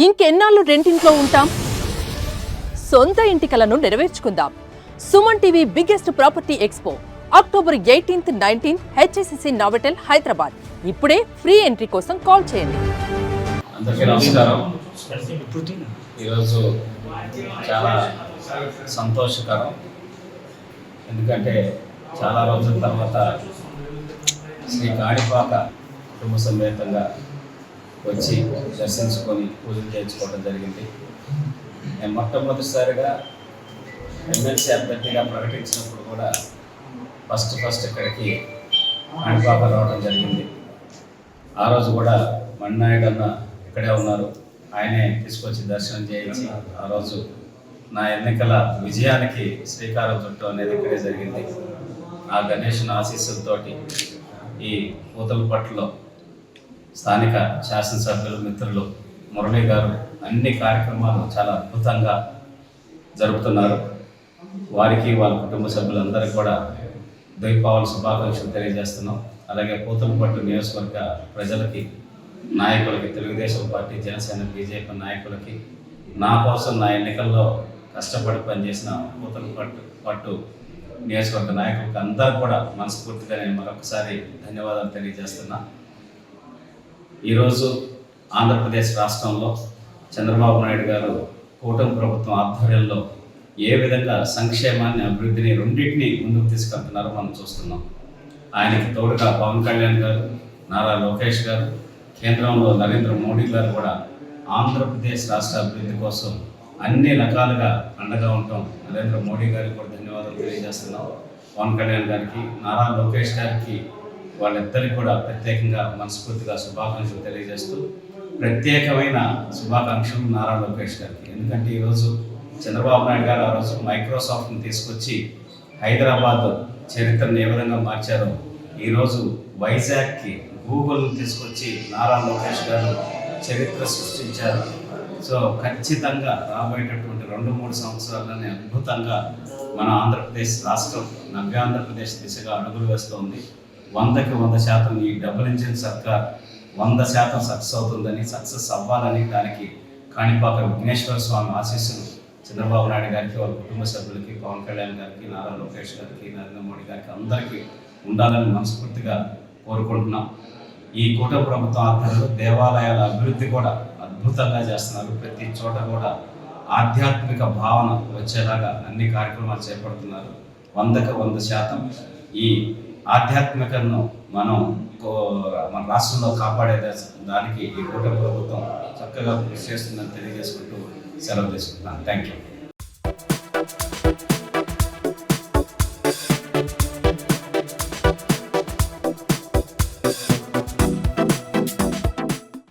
ఇంకెన్నాళ్ళు రెంటింట్లో ఉంటాం? సొంత ఇంటి కలను నెరవేర్చుకుందాం. Suman TV biggest property expo October 18th, 19th HSCC Novotel Hyderabad. ఇప్పుడే ఫ్రీ ఎంట్రీ కోసం కాల్ చేయండి. అందరికీ నమస్కారం. ఈరోజు చాలా సంతోషకరం, ఎందుకంటే చాలా రోజుల తర్వాత శ్రీ కాణిపాక కుటుంబ సమేతంగా వచ్చి దర్శించుకొని పూజలు చేయించుకోవడం జరిగింది. నేను మొట్టమొదటిసారిగా ఎమ్మెల్సీ అభ్యర్థిగా ప్రకటించినప్పుడు కూడా ఫస్ట్ ఇక్కడికి కాణిపాక రావడం జరిగింది. ఆ రోజు కూడా మన్నాయుడు అన్న ఇక్కడే ఉన్నారు, ఆయనే తీసుకొచ్చి దర్శనం చేయించి ఆ రోజు నా ఎన్నికల విజయానికి శ్రీకారం చుట్టం అనేది ఇక్కడే జరిగింది. ఆ గణేష్ ఆశీస్సులతోటి ఈ పూతలపట్టులో స్థానిక శాసనసభ్యులు మిత్రులు మురళీ గారు అన్ని కార్యక్రమాలు చాలా అద్భుతంగా జరుపుతున్నారు. వారికి వాళ్ళ కుటుంబ సభ్యులందరికీ కూడా దీపావళి శుభాకాంక్షలు తెలియజేస్తున్నాం. అలాగే పూతలపట్టు నియోజకవర్గ ప్రజలకి, నాయకులకి, తెలుగుదేశం పార్టీ, జనసేన, బీజేపీ నాయకులకి, నా కోసం నా ఎన్నికల్లో కష్టపడి పనిచేసిన పూతలపట్టు నియోజకవర్గ నాయకులకి అందరూ కూడా మనస్ఫూర్తిగా నేను మరొకసారి ధన్యవాదాలు తెలియజేస్తున్నా. ఈరోజు ఆంధ్రప్రదేశ్ రాష్ట్రంలో చంద్రబాబు నాయుడు గారు కూటమి ప్రభుత్వం ఆధ్వర్యంలో ఏ విధంగా సంక్షేమాన్ని, అభివృద్ధిని రెండింటినీ ముందుకు తీసుకెళ్తున్నారో మనం చూస్తున్నాం. ఆయనకి తోడుగా పవన్ కళ్యాణ్ గారు, నారా లోకేష్ గారు, కేంద్రంలో నరేంద్ర మోడీ గారు కూడా ఆంధ్రప్రదేశ్ రాష్ట్ర అభివృద్ధి కోసం అన్ని రకాలుగా అండగా ఉంటాం. నరేంద్ర మోడీ గారికి కూడా ధన్యవాదాలు తెలియజేస్తున్నాం. పవన్ కళ్యాణ్ గారికి, నారా లోకేష్ గారికి, వాళ్ళిద్దరికి కూడా ప్రత్యేకంగా మనస్ఫూర్తిగా శుభాకాంక్షలు తెలియజేస్తూ, ప్రత్యేకమైన శుభాకాంక్షలు నారా లోకేష్ గారికి. ఎందుకంటే ఈరోజు చంద్రబాబు నాయుడు గారు ఆ రోజు మైక్రోసాఫ్ట్ని తీసుకొచ్చి హైదరాబాద్ చరిత్రను ఏ విధంగా మార్చారో, ఈరోజు వైజాగ్కి గూగుల్ని తీసుకొచ్చి నారా లోకేష్ గారు చరిత్ర సృష్టించారు. సో ఖచ్చితంగా రాబోయేటటువంటి 2-3 సంవత్సరాలనే అద్భుతంగా మన ఆంధ్రప్రదేశ్ రాష్ట్రం నవ్య ఆంధ్రప్రదేశ్ దిశగా అడుగులు వేస్తోంది. 100కి 100% ఈ డబుల్ ఇంజిన్ సర్కార్ 100% సక్సెస్ అవుతుందని, సక్సెస్ అవ్వాలని, దానికి కాణిపాక విఘ్నేశ్వర స్వామి ఆశీస్సులు చంద్రబాబు నాయుడు గారికి, వాళ్ళ కుటుంబ సభ్యులకి, పవన్ కళ్యాణ్ గారికి, నారా లోకేష్ గారికి, నరేంద్ర మోడీ గారికి అందరికీ ఉండాలని మనస్ఫూర్తిగా కోరుకుంటున్నాం. ఈ కూటమి ప్రభుత్వం ఆధ్వర్యంలో దేవాలయాల అభివృద్ధి కూడా అద్భుతంగా చేస్తున్నారు. ప్రతి చోట కూడా ఆధ్యాత్మిక భావన వచ్చేలాగా అన్ని కార్యక్రమాలు చేపడుతున్నారు. 100కి 100% ఈ ఆధ్యాత్మికను మన రాష్ట్రంలో కాపాడే దానికి ఈ కూటమి ప్రభుత్వం చక్కగా కృషి చేస్తుందని తెలియజేసుకుంటూ సెలవు తీసుకుంటున్నాను. Thank you.